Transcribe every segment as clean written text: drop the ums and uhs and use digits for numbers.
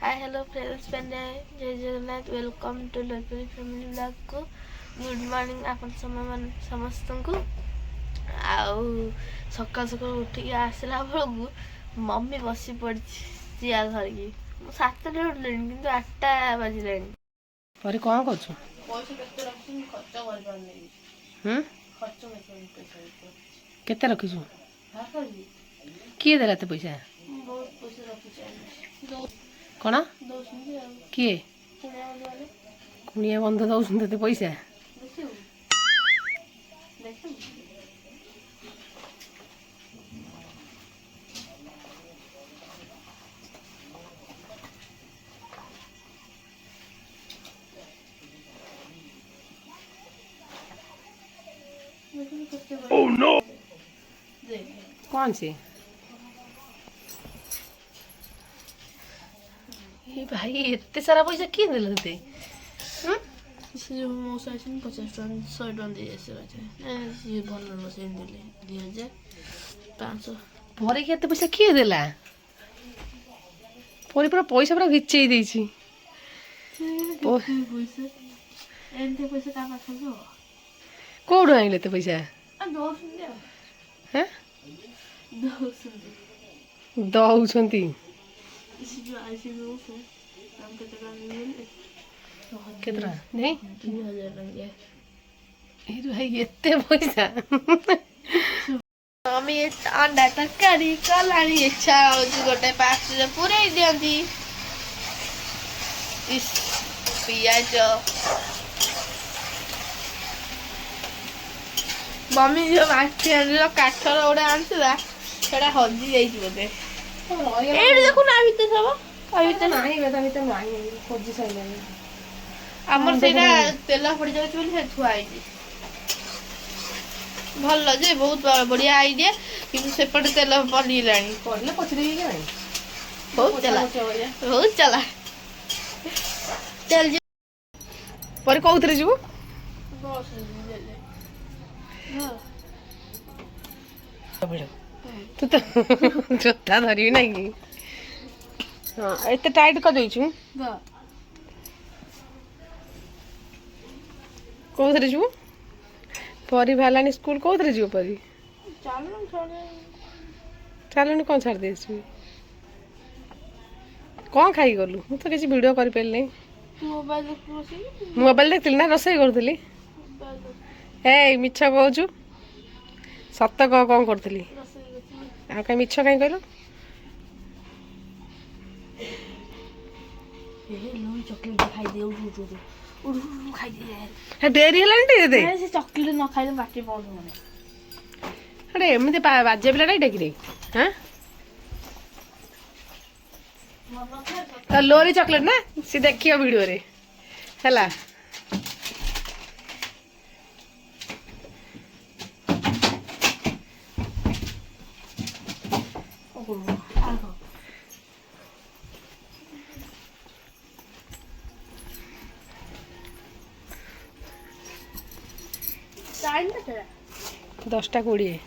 Hi hello friends पेंडे जय Jagannath welcome to locally family blog को गुड मॉर्निंग आपन समस्त को आउ सकाल सकाल उठिक आसला बेलू मम्मी बसी पड़ी चिया धरिकी सातटा उठिले कि 8टा बाजिले पर कौन कर पैसा केते रखी खर्च कर पारने खर्च केते रखिस किए किए देला ते पैसा बहुत पैसा रखी कौन दौरान किए कुणिया बंधु दौरान ते पैसा ओह नो कौन से ये भाई एते सारा पैसा किए देला ते से जो मौसा आछन 50 टन 100 टन दे आसे ये भल मशीन देले 2500 परे केते पैसा किए देला परे पूरा पैसा पूरा घिचेई देछि पैसा एंते पैसा का पाखा जो कोडो आइले ते पैसा आ दौसन दे हैं दौसन दौछंती इसी जो आईसी में से हम के टका मिले केतरा नहीं 2000 लगे ए भाई एते पैसा मम्मी ये अंडा तरकारी कलानी इच्छा होची गोटे पास रे पूरे दियंती इस पियाज मम्मी जो माछी आनलो काठर गोटे आनथिला सेटा हजी जाईची बोते एडी देखु ना भीतर सब आ भीतर नहीं बेटा भीतर नहीं खोजी सैलानी हमर सेटा तेल पड़ी जाउछ बोली से थुआ आईची भल जे बहुत बढ़िया आइडिया किंतु सेपट तेल पड़िलानी पड़ले पचरी के नहीं बहुत चला चल जे पर कोउतरे जीवो बस ले हां तू तो जोता धरी नहीं कि हाँ एते टाइट कर देछु बा कोउतरे जीवो परी भालानी स्कूल कोउतरे जीवो परी चालन छोड़े चालन कौन छाड़ देछु कौन खाई गलु मु तो किसी वीडियो कर पेल मोबाइल देखि मोबाइल देखथिल ना रसोई करथिली ए मिछ कहूछु सत कह कौन करथिली आ कहीं मिछ कहीं कहलु ए लो चॉकलेट खाई दे उड़ खाई दे हे डेरी हलानी टे दे से चॉकलेट न खाइले बाटी पड़ मने अरे एमती बाजे पिलाटा एटा कि हाँ तो लोरी चॉकलेट ना सी देखियो वीडियो रे हला टाइम केते 10टा 20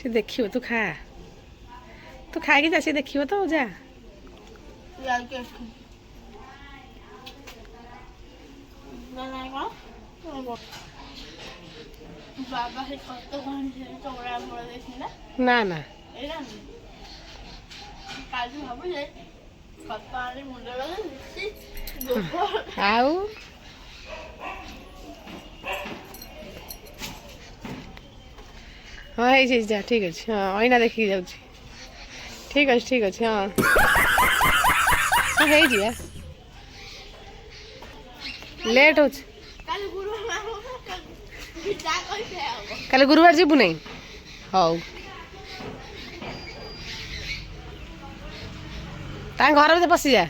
से देखियो तू खाएगी जा से देखियो तो जा यार के ना बाबा से खत कहानी से चौड़ा मोड़ देखी ना ना एरा काजू भाबु जे खत पानी मुंडे लगे गोबर आउ हाँ है जा ठीक अच्छे हाँ अना देखिक जाऊँ ठीक अच्छे हाँ हाँ है लेट हो काले गुरुवार जीवु नहीं हौ घर भीतर पशि जा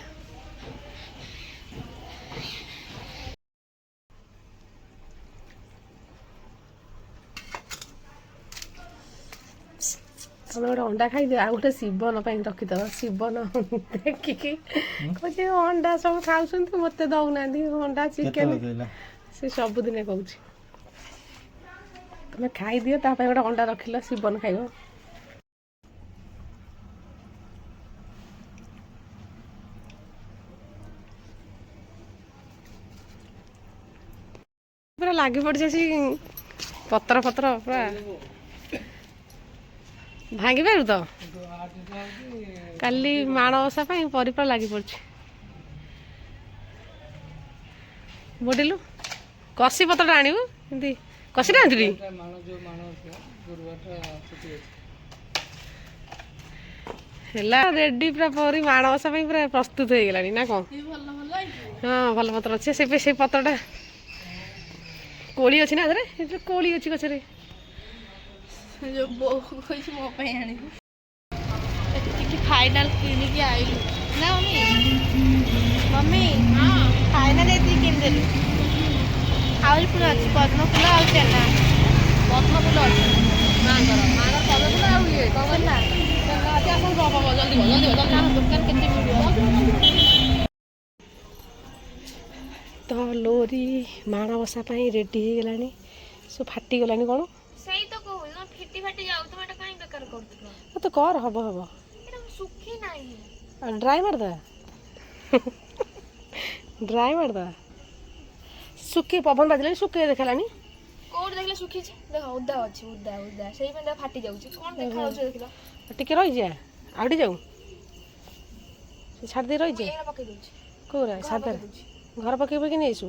ତମେ ଗୋଟେ ଅଣ୍ଡା ଖାଇଦିଅ ଆଉ ଗୋଟେ ଶିବନ ପାଇଁ ରଖିଦବ ଶିବନ ଦେଖିକି କହୁଛି ଅଣ୍ଡା ସବୁ ଖାଉଛନ୍ତି ମତେ ଦଉନାହାନ୍ତି ଅଣ୍ଡା ଚିକେନ ସେ ସବୁଦିନେ କହୁଛି ତମେ ଖାଇଦିଅ ତା ପାଇଁ ଗୋଟେ ଅଣ୍ଡା ରଖିଲ ଶିବନ ଖାଇବ ପୁରା ଲାଗି ପଡ଼ିଛି ପତ୍ର ପତ୍ର ପୁରା ଭାଙ୍ଗି ପାରୁ ତ କାଲି ମାଣବସା ପାଇଁ ପରି ପୁରା ଲାଗି ପଡ଼ିଛି ବଡ଼ିଲୁ କଷି ପତ୍ରଟା ଆଣିବୁ ଏମିତି କଷିଟା ଆଣିଥିଲି ହେଲା ରେଡି ପୁରା ପରି ମାଣବସା ପାଇଁ ପୁରା ପ୍ରସ୍ତୁତ ହେଇଗଲାଣି ନା କ'ଣ ହଁ ଭଲ ପତ୍ର ଅଛି ସେଇ ପତ୍ରଟା କୋଳି ଅଛି ନା ଆଧରେ କୋଳି ଅଛି ଗଛରେ ବୋଉ କହିଛି ମୋ ପାଇଁ ଆଣିବୁ ଏତିକି ଫାଇନାଲ କିଣିକି ଆଇଲୁ ନା ମମି ଫାଇନାଲ ଏତିକି କିଣିଦେଲୁ ଆହୁରି ଫୁଲ ଅଛି ପଦ୍ମ ଫୁଲ ଆଉ ଚେନା ପଦ୍ମ ଫୁଲ ଅଛି ମାଙ୍କର ପଦ୍ମ ଫୁଲ ଆଉ ଇଏ କ'ଣ ନା ଦୋକାନ କେତେ ତ ଲୋରି ମାଣବସା ପାଇଁ ରେଡି ହେଇଗଲାଣି ସବୁ ଫାଟିଗଲାଣି କ'ଣ ସେଇ ତ କହୁଛି ନା ଫିଟି ଫାଟି ଯାଉ ତମେ ଏଟା କାଇଁ ବେକାର କରୁଥିଲ ତ କର ହବ ଏଟା ଶୁଖି ନାହିଁ ଡ୍ରାଏ ମାରିଦବା ଡ୍ରାଏ ମାରିଦବା ଶୁଖି ପବନ ବାଜିଲାଣି ଶୁଖେଇ ଦେଖାଲାଣି କୋଉଠି ଦେଖିଲେ ଶୁଖିଛି ଦେଖ ଉଦା ଅଛି ଉଦା ସେଇ ପାଇଁ ଫାଟି ଯାଉଛି କ'ଣ ଦେଖା ଯାଉଛି ଦେଖିଲ ଟିକେ ରହିଯା ଆଉ ଟିକେ ଯାଉ ଛାଡ଼ି ଦେଇ ରହିଯା ପକେଇ ଦଉଛି କୋଉରା ସାଧାରେ ଘର ପକେଇ ପକେଇ ନେଇଛୁ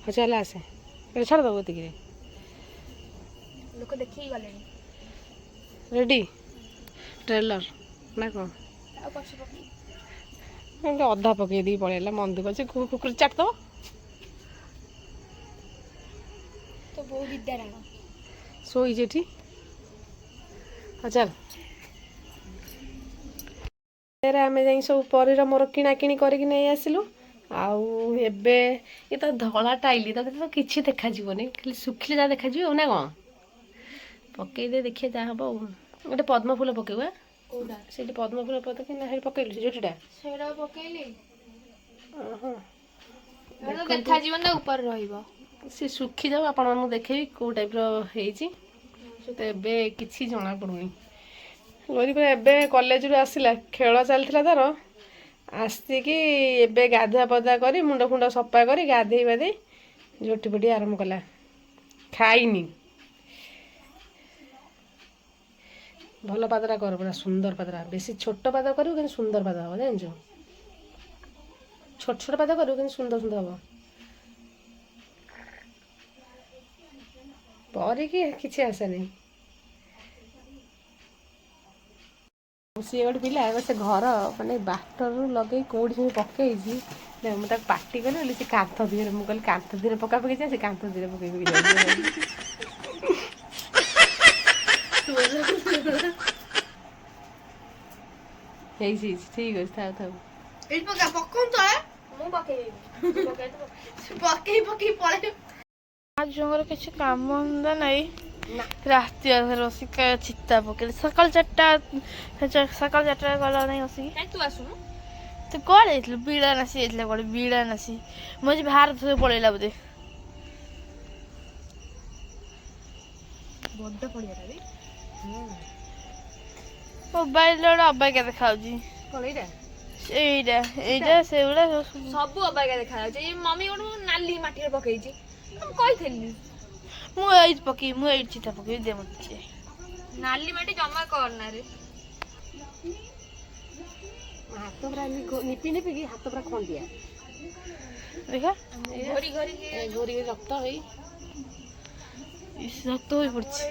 ହଉ ଚାଲେ ଆସେ ଏଠି ଛାଡ଼ିଦେବୁ ଏତିକିରେ ଲୋକ ଦେଖିକି ଗଲେଣି ରେଡି ଟ୍ରେଲର ନା କ'ଣ ଆଉ ପଛ ପକେଇ ଏମିତି ଅଧା ପକେଇ ଦେଇକି ପଳେଇଲା ମନ ଦୁଃଖ ଅଛି କୁକୁର ଚାଟିଦେବ ତ ବୋଉ ବିଦ୍ୟାର ଶୋଇଛି ଏଠି ହଉ ଚାଲ ଆମେ ଯାଇ ସବୁ ପରିର ମୋର କିଣାକିଣି କରିକି ନେଇ ଆସିଲୁ ଆଉ ଏବେ ଏ ତ ଧଳା ଟାଇଲି ତା ତ କିଛି ଦେଖାଯିବନି ଖାଲି ଶୁଖିଲେ ଯାହା ଦେଖାଯିବ ଆଉ ନା କ'ଣ ପକେଇଦେ ଦେଖିବା ଯାହା ହବ ଆଉ ଗୋଟେ ପଦ୍ମ ଫୁଲ ପକେଇବା କୋଉଟା ସେଇଠି ପଦ୍ମ ଫୁଲ ପକେଇ ନା ସେଇଠି ପକେଇଲୁ ସେ ଯୋଉଠିଟା ସେଇଟା ପକେଇଲି ଓହୋ ଦେଖାଯିବ ନା ଉପରେ ରହିବ ସେ ଶୁଖିଯାଉ ଆପଣମାନଙ୍କୁ ଦେଖେଇବି କେଉଁ ଟାଇପ୍ର ହେଇଛି ତ ଏବେ କିଛି ଜଣାପଡ଼ୁନି ଗରିବ ଏବେ କଲେଜରୁ ଆସିଲା ଖେଳ ଚାଲିଥିଲା ତାର ଆସିକି ଏବେ ଗାଧୁଆ ପାଧୁଆ କରି ମୁଣ୍ଡ ଫୁଣ୍ଡ ସଫା କରି ଗାଧେଇ ପାଧେଇ ଝୋଟି ଫୁଟି ଆରମ୍ଭ କଲା ଖାଇନି ଭଲ ପାଦଟା କର ପୁରା ସୁନ୍ଦର ପାଦଟା ବେଶୀ ଛୋଟ ପାଦ କରିବୁ କିନ୍ତୁ ସୁନ୍ଦର ପାଦ ହେବ ଜାଣିଛୁ ଛୋଟ ଛୋଟ ପାଦ କରିବୁ କିନ୍ତୁ ସୁନ୍ଦର ସୁନ୍ଦର ହେବ ପରିକି କିଛି ଆସେ ନାହିଁ ସିଏ ଗୋଟେ ପିଲା ସେ ଘର ମାନେ ବାଟରୁ ଲଗେଇ କେଉଁଠି ସବୁ ପକେଇଛି ମୁଁ ତାକୁ ପାଟି କଲି ବୋଲି ସେ କାନ୍ଥ ଧୀରେ ମୁଁ କହିଲି କାନ୍ଥ ଧୀରେ ପକା ପକେଇଛି ସେ କାନ୍ଥ ଧୀରେ ପକେଇ ପକେଇ ହେଇଛି ଠିକ ଅଛି ଥାଉ ଥାଉ ଏଇଠି ପକା ପକଉଁ ତଳେ ମୁଁ ପକେଇବି ପକେଇ ପଳେଇ ଆଜିଙ୍କର କିଛି କାମ ଧନ୍ଦା ନାହିଁ ରାତି ଅଧରେ ବସିକି ଚିତା ପକେଇଲି ସକାଳ ଚାରିଟା ଗଲା ନାହିଁ ବସିକି ତୁ ଆସୁନୁ ତୁ କୁଆଡ଼େ ଯାଇଥିଲୁ ବିଡ଼ା ନାସି ଯାଇଥିଲା କୁଆଡ଼େ ବିଡ଼ା ନାସି ମୁଁ ଆଜି ବାହାର ଥରେ ପଳେଇଲା ବୋଧେ ବଡ଼ ପଡ଼ିଆଟା ବି ମୋବାଇଲ ଗୋଟେ ଅବାଗିଆ ଦେଖାଯାଉଛି ଏଇଟା ସେଗୁଡ଼ା ସବୁ ଅବାଗିଆ ଦେଖାଯାଉଛି ଏଇ ମମି ଗୋଟେ ନାଲି ମାଟିରେ ପକେଇଛି ମୁଁ କହିଥିଲି ମୁଁ ଏଇଠି ପକେଇବି ମୁଁ ଏଇଠି ଚିତା ପକେଇବି ଦେ ମତେ ନାଲି ମାଟି ଜମା କରନା ରେ ହାତ ପୁରା ନିପି ନିପିକି ହାତ ପୁରା ଖଣ୍ଡିଆ ଦେଖା ଘୋରି ରକ୍ତ ହେଇ ରକ୍ତ ହୋଇ ପଡୁଛି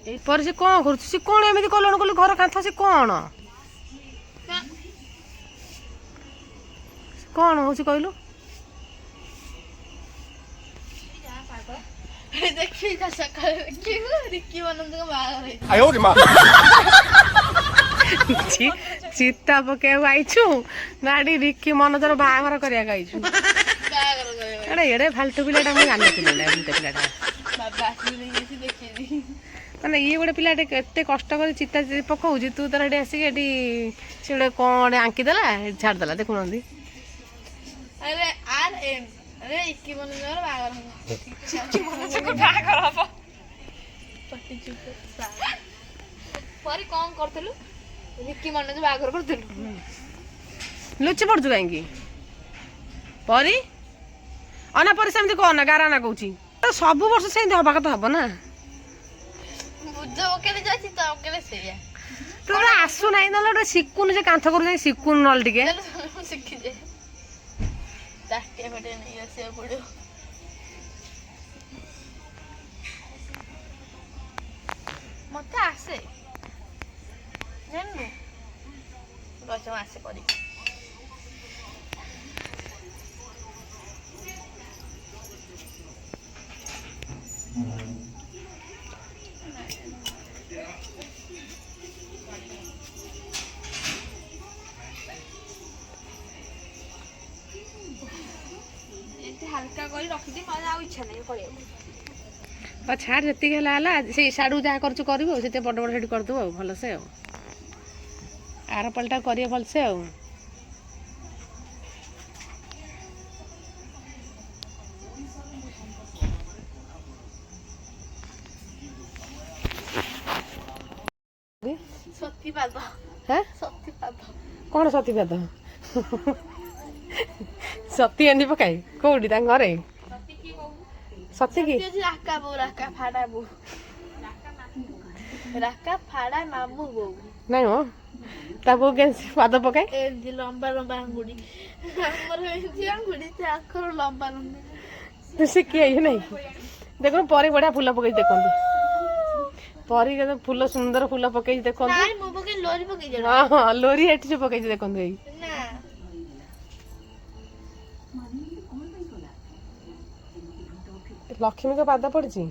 ଏଇପରେ ସେ କ'ଣ କରୁଛି ସେ କ'ଣ ଏମିତି କଲଣ କଲୁ ଘର କାନ୍ଥ ସେ କ'ଣ ହଉଛି କହିଲୁ ଦେଖିବି ସକାଳେ ଦେଖିବୁ ରିକି ମାନଙ୍କ ବାହାଘର ଚିତା ପକେଇବାକୁ ଆଇଛୁ ନା ଏଠି ରିକି ମନୋଜର ବାହାଘର କରିବାକୁ ଆଇଛୁ ଏଡ଼େ ଫାଲତୁ ପିଲାଟା ମୁଁ ଜାଣିନଥିଲି ପିଲାଟା ବାବା ଆସିକି ଦେଖେଇବି ମାନେ ଇଏ ଗୋଟେ ପିଲାଟେ କେତେ କଷ୍ଟ କରି ଚିତା ପକାଉଛି, ତୁ ତାର ଏଠି ଆସିକି ଏଠି ସେ ଗୋଟେ କ'ଣ ଗୋଟେ ଆଙ୍କିଦେଲା ଛାଡ଼ିଦେଲା, ଦେଖୁନାହାନ୍ତି। ଆରେ ଆର୍ ଏମ୍ ଆରେ ଇକି ମନୋଜର ବାହାଘର ହବ। ପରି କ'ଣ କରୁଥିଲୁ? ରିକି ମନୋଜ ବାହାଘର କରୁଥିଲୁ। ଲୁଚି ପଡୁଛୁ କାହିଁକି ପରି? ଅନା ପରି ସେମିତି କହନା, ଗାରାନା କହୁଛି। ସବୁ ବର୍ଷ ସେମିତି ହବା କଥା ହବ ନା। ବୁଝ ଓକେରେ ଯାଉଛି ତ ଓକେରେ ସେଇଆ। ତୁ ତ ଆସୁନାହିଁ, ନହେଲେ ଗୋଟେ ଶିଖୁନୁ, ଯେ କାନ୍ଥ କରୁ ଯାଇ ଶିଖୁନୁ ନହେଲେ ଟିକେ। ଶିଖିଛେ ତାଟିଆ ଫାଟିଆ ନେଇ ଆସିବାକୁ ପଡ଼ିବ। ମତେ ଆସେ ଜାଣିନୁ, ଗଛ ଆସେ କରି। ହାଲକା କରି ରଖିଦି, ମୋତେ ଆଉ ଇଚ୍ଛା ନାହିଁ କରିବାକୁ। ଛାଡ଼, ଯେତିକି ହେଲା ହେଲା। ସେଇ ସାଡ଼ୁ ଯାହା କରୁଛୁ କରିବୁ, ସେତେ ବଡ଼ ବଡ଼ ସେଠି କରିଦେବୁ ଆଉ ଭଲସେ ଆଉ। ଆର ପାଳିଟା କରିବ ଭଲସେ ଆଉ। ସତୀପାଦ। ହଁ ସତୀପାଦ କ'ଣ ସତୀପାଦ? ସତୀ ଏମିତି ପକାଏ କୋଉଠି? ତାଙ୍କ ଘରେ ସତୀ କି? ରାକା ବୋଉ, ରାକା ଫାଡା ବୋଉ, ରାକା ଫାଡା ମାମୁଁ ବୋଉ। ନାଇଁ ମ, ତା ବୋଉ କେମିତି ପାଦ ପକାଏ? ଏମିତି ଲମ୍ବା ଲମ୍ବା ଆଙ୍ଗୁଠି। ଆମର ଏମିତି ଆଙ୍ଗୁଠି, ତାଙ୍କର ଲମ୍ବା ଲମ୍ବା। ତୁ ଶିଖି ଆଇଛୁ ନାଇଁ? ଦେଖୁନୁ ପରି ବଢିଆ ଫୁଲ ପକେଇଛି, ଦେଖନ୍ତୁ। ପରି କେତେ ଫୁଲ, ସୁନ୍ଦର ଫୁଲ ପକେଇଛି ଦେଖନ୍ତୁ। ନାଇଁ ମୁଁ ପକେଇ ଲୋରି ପକେଇଛି। ହଁ ହଁ, ଲୋରି ଏଠି ସେ ପକେଇଛି ଦେଖନ୍ତୁ। ଏଇ ନା ଲକ୍ଷ୍ମୀଙ୍କ ପାଦ ପଡିଛି,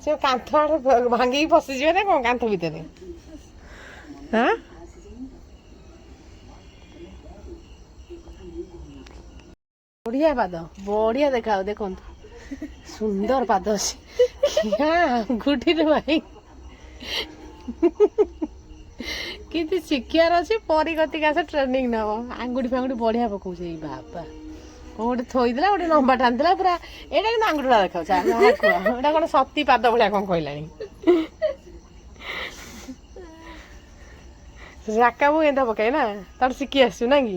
ସେ କାନ୍ଥ ଆଡେ ଭାଙ୍ଗିକି ପଶିଯିବେ ନା କ'ଣ କାନ୍ଥ ଭିତରେ? ହଁ, ବଢିଆ ପାଦ, ବଢିଆ ଦେଖାଉ ଦେଖନ୍ତୁ, ସୁନ୍ଦର ପାଦ ଅଛି। ଆଙ୍ଗୁଠିରେ ଭାଇ କିଛି ଶିଖିବାର ଅଛି। ପରି କତିକି ଆସ, ଟ୍ରେନିଂ ନବ। ଆଙ୍ଗୁଠି ଫାଙ୍ଗୁଠି ବଢିଆ ପକଉଛି। ଏଇ ବାବା, ଗୋଟେ ଥୋଇଦେଲା, ଗୋଟେ ଲମ୍ବା ଟାଣିଦେଲା ପୁରା। ଏଇଟା କିନ୍ତୁ ଆଙ୍ଗୁଠିଟା ଦେଖାଉଛି। ଏଇଟା କ'ଣ ସତୀ ପାଦ ଭଳିଆ କ'ଣ କହିଲାଣି? ରାକା ମୁଁ ଏନ୍ତା ପକାଏ ନା, ତାଠୁ ଶିଖି ଆସିଛୁ ନା କି?